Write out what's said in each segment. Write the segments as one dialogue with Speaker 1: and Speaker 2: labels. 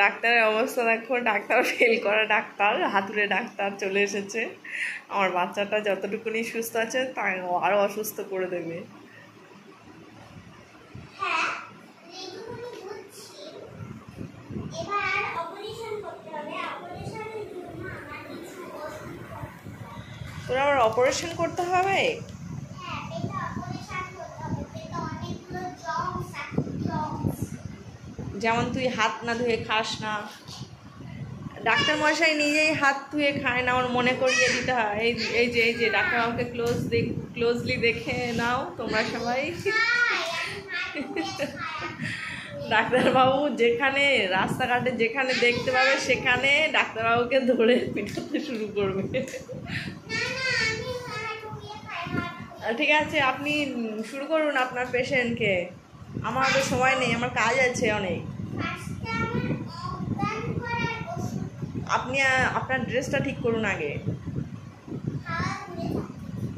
Speaker 1: ডাক্তারের অবস্থা দেখো, ডাক্তার ফেল করা ডাক্তার, হাতুড়ে ডাক্তার চলে এসেছে। আমার বাচ্চাটা যতটুকুনি সুস্থ আছে তাই আরো অসুস্থ করে দেবে। তোর আবার অপারেশন করতে হবে? যেমন তুই হাত না ধুয়ে খাস না, ডাক্তার মশাই নিজেই হাত ধুয়ে খায় না, আমার মনে করিয়ে দিতে হয়। এই যে ডাক্তারবাবুকে ক্লোজলি দেখে নাও তোমরা সবাই। ডাক্তারবাবু যেখানে রাস্তাঘাটে যেখানে দেখতে পাবে সেখানে ডাক্তারবাবুকে ধরে পিটাতে শুরু করবে। ঠিক আছে, আপনি শুরু করুন আপনার পেশেন্টকে। আমার তো সময় নেই, আমার কাজ আছে অনেক। আপনি আপনার ড্রেসটা ঠিক করুন আগে।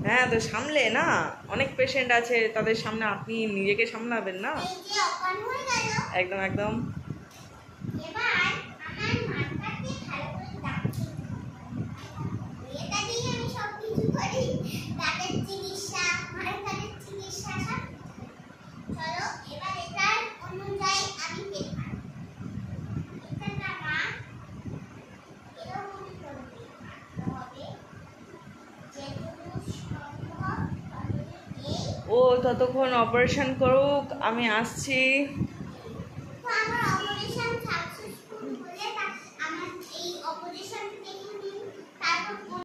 Speaker 1: হ্যাঁ, তো সামলে না, অনেক পেশেন্ট আছে, তাদের সামনে আপনি নিজেকে সামলাবেন না। একদম একদম। ও ততক্ষণ অপারেশন করুক, আমি আসছি।